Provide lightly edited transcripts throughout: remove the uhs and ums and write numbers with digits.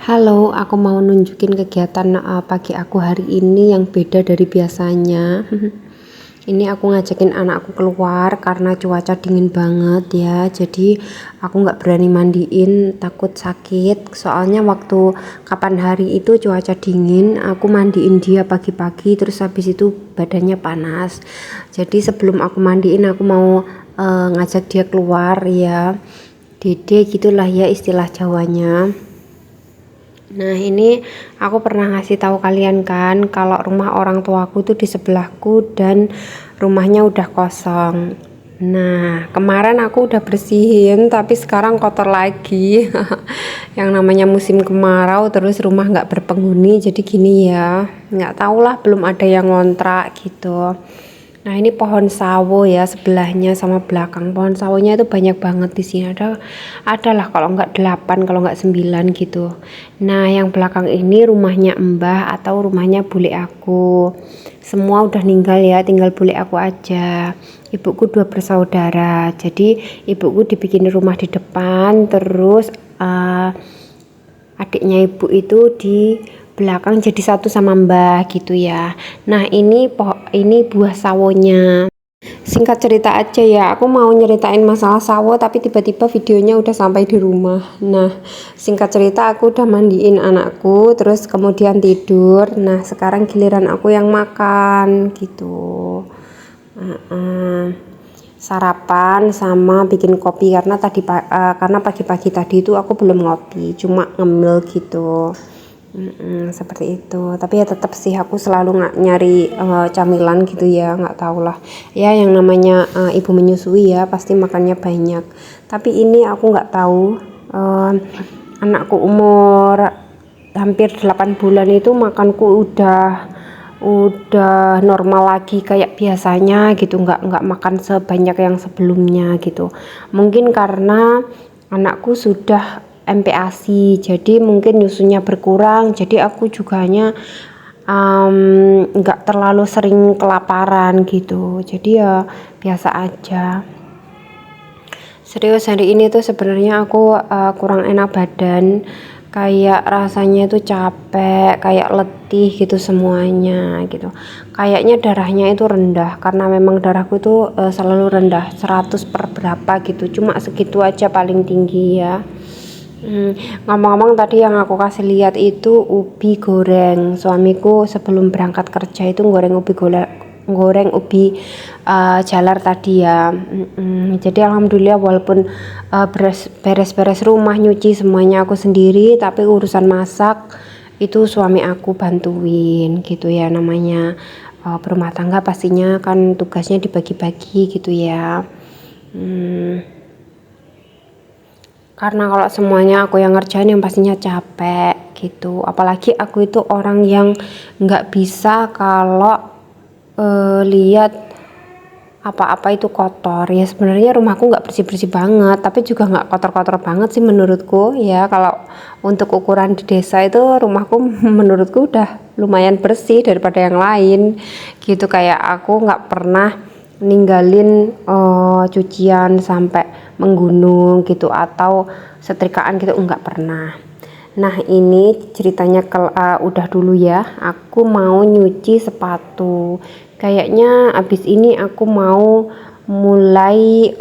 Halo, aku mau nunjukin kegiatan pagi aku hari ini yang beda dari biasanya. Ini aku ngajakin anakku keluar karena cuaca dingin banget ya. Jadi aku nggak berani mandiin, takut sakit. Soalnya waktu kapan hari itu cuaca dingin, aku mandiin dia pagi-pagi, terus habis itu badannya panas. Jadi sebelum aku mandiin, aku mau ngajak dia keluar ya. Dede gitulah ya istilah Jawanya. Nah, ini aku pernah ngasih tahu kalian kan kalau rumah orang tuaku tuh di sebelahku dan rumahnya udah kosong. Nah, kemarin aku udah bersihin tapi sekarang kotor lagi. Yang namanya musim kemarau terus rumah nggak berpenghuni jadi gini ya. Nggak tahu lah, belum ada yang ngontrak gitu. Nah, ini pohon sawo ya sebelahnya sama belakang. Pohon sawonya itu banyak banget di sini. Adalah kalau nggak 8, kalau nggak 9 gitu. Nah, yang belakang ini rumahnya Mbah atau rumahnya bule aku. Semua udah ninggal ya, tinggal bule aku aja. Ibuku 2 bersaudara. Jadi ibuku dibikin rumah di depan, terus adiknya ibu itu di belakang jadi satu sama Mbah gitu ya. Nah, ini buah sawonya. Singkat cerita aja ya, aku mau nyeritain masalah sawo tapi tiba-tiba videonya udah sampai di rumah. Nah, singkat cerita aku udah mandiin anakku, terus kemudian tidur. Nah, sekarang giliran aku yang makan gitu. Sarapan sama bikin kopi karena karena pagi-pagi tadi itu aku belum ngopi, cuma ngemil gitu. Seperti itu. Tapi ya tetap sih aku selalu nyari camilan gitu ya, nggak tahu lah ya, yang namanya ibu menyusui ya pasti makannya banyak. Tapi ini aku nggak tahu, anakku umur hampir 8 bulan itu makanku udah normal lagi kayak biasanya gitu, nggak makan sebanyak yang sebelumnya gitu. Mungkin karena anakku sudah MPASI, jadi mungkin nyusunya berkurang, jadi aku juga hanya nggak terlalu sering kelaparan gitu, jadi ya biasa aja. Serius hari ini tuh sebenarnya aku kurang enak badan, kayak rasanya itu capek, kayak letih gitu semuanya gitu. Kayaknya darahnya itu rendah karena memang darahku tuh selalu rendah 100 per berapa gitu, cuma segitu aja paling tinggi ya. Ngomong-ngomong tadi yang aku kasih lihat itu ubi goreng. Suamiku sebelum berangkat kerja itu goreng ubi jalar tadi ya. Jadi alhamdulillah walaupun beres-beres rumah, nyuci semuanya aku sendiri, tapi urusan masak itu suami aku bantuin gitu ya, namanya berumah tangga pastinya kan tugasnya dibagi-bagi gitu ya. Karena kalau semuanya aku yang ngerjain yang pastinya capek gitu, apalagi aku itu orang yang nggak bisa kalau lihat apa-apa itu kotor ya. Sebenarnya rumahku nggak bersih-bersih banget tapi juga nggak kotor-kotor banget sih menurutku ya. Kalau untuk ukuran di desa itu rumahku menurutku udah lumayan bersih daripada yang lain gitu. Kayak aku nggak pernah ninggalin cucian sampai menggunung gitu atau setrikaan gitu, nggak pernah. Nah, ini ceritanya udah dulu ya, aku mau nyuci sepatu. Kayaknya abis ini aku mau mulai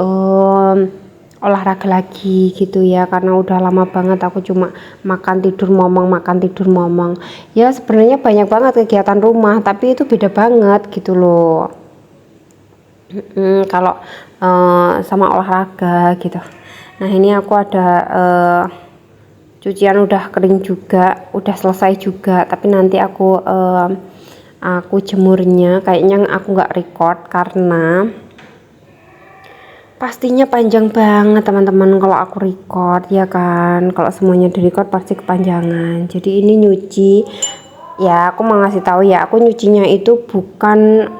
olahraga lagi gitu ya, karena udah lama banget aku cuma makan tidur ngomong, makan tidur ngomong. Ya sebenarnya banyak banget kegiatan rumah tapi itu beda banget gitu loh. Kalau sama olahraga gitu. Nah, ini aku ada cucian udah kering juga, udah selesai juga, tapi nanti aku jemurnya kayaknya aku nggak record karena pastinya panjang banget teman-teman kalau aku record ya kan. Kalau semuanya di record pasti kepanjangan. Jadi ini nyuci ya, aku mau ngasih tahu ya, aku nyucinya itu bukan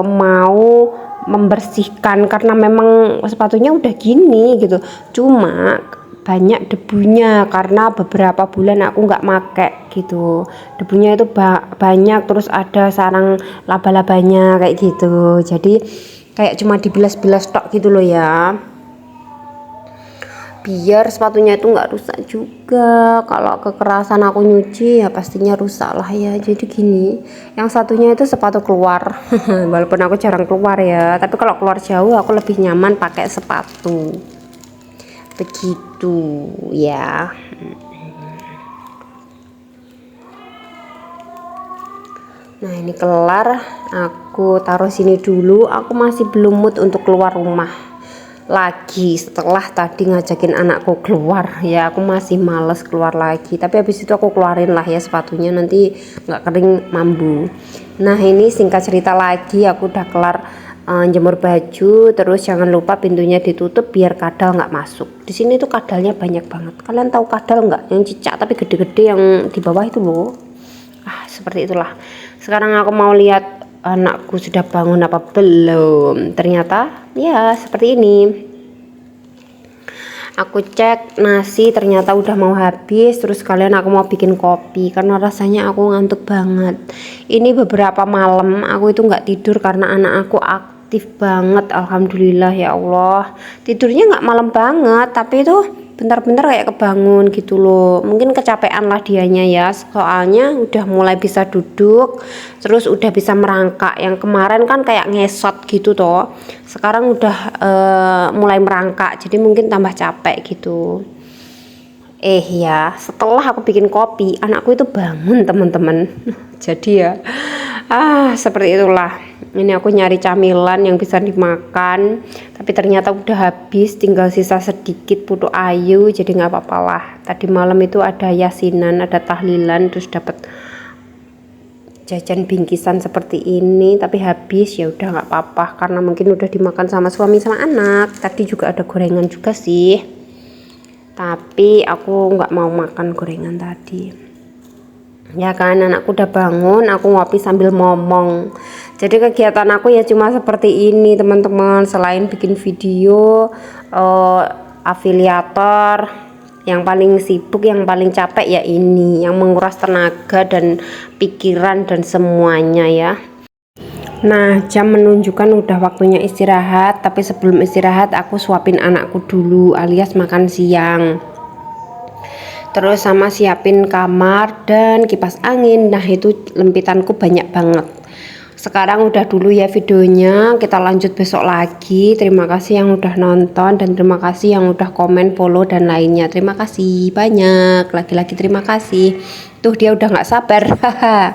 mau membersihkan karena memang sepatunya udah gini gitu, cuma banyak debunya karena beberapa bulan aku nggak make gitu, debunya itu banyak, terus ada sarang laba-labanya kayak gitu, jadi kayak cuma dibilas-bilas tok gitu loh ya, biar sepatunya itu nggak rusak juga. Kalau kekerasan aku nyuci ya pastinya rusak lah ya. Jadi gini, yang satunya itu sepatu keluar walaupun aku jarang keluar ya, tapi kalau keluar jauh aku lebih nyaman pakai sepatu begitu ya. Nah ini kelar, aku taruh sini dulu. Aku masih belum mood untuk keluar rumah lagi setelah tadi ngajakin anakku keluar ya. Aku masih males keluar lagi, tapi habis itu aku keluarin lah ya sepatunya, nanti nggak kering mambu. Nah ini singkat cerita lagi, aku udah kelar jemur baju. Terus jangan lupa pintunya ditutup biar kadal nggak masuk. Di sini tuh kadalnya banyak banget. Kalian tahu kadal nggak, yang cicak tapi gede-gede yang di bawah itu loh. Seperti itulah. Sekarang aku mau lihat anakku sudah bangun apa belum. Ternyata ya seperti ini. Aku cek nasi ternyata udah mau habis. Terus kalian aku mau bikin kopi karena rasanya aku ngantuk banget. Ini beberapa malam aku itu nggak tidur karena anak aku aktif banget. Alhamdulillah ya Allah. Tidurnya nggak malam banget, tapi itu bentar-bentar kayak kebangun gitu loh. Mungkin kecapean lah dianya ya, soalnya udah mulai bisa duduk, terus udah bisa merangkak. Yang kemarin kan kayak ngesot gitu toh, sekarang udah mulai merangkak, jadi mungkin tambah capek gitu. Ya setelah aku bikin kopi, anakku itu bangun teman-teman. Jadi ya seperti itulah. Ini aku nyari camilan yang bisa dimakan, tapi ternyata udah habis, tinggal sisa sedikit putu ayu, jadi nggak apa-apa lah. Tadi malam itu ada yasinan, ada tahlilan, terus dapat jajan bingkisan seperti ini, tapi habis ya udah nggak apa-apa karena mungkin udah dimakan sama suami sama anak. Tadi juga ada gorengan juga sih, tapi aku nggak mau makan gorengan tadi. Ya kan, anakku udah bangun, aku ngopi sambil ngomong. Jadi kegiatan aku ya cuma seperti ini teman-teman. Selain bikin video, afiliator, yang paling sibuk, yang paling capek ya ini, yang menguras tenaga dan pikiran dan semuanya ya. Nah jam menunjukkan udah waktunya istirahat, tapi sebelum istirahat aku suapin anakku dulu alias makan siang. Terus sama siapin kamar dan kipas angin. Nah itu lempitanku banyak banget. Sekarang udah dulu ya videonya, kita lanjut besok lagi. Terima kasih yang udah nonton dan terima kasih yang udah komen, follow dan lainnya. Terima kasih banyak, lagi-lagi terima kasih. Tuh dia udah nggak sabar. Haha.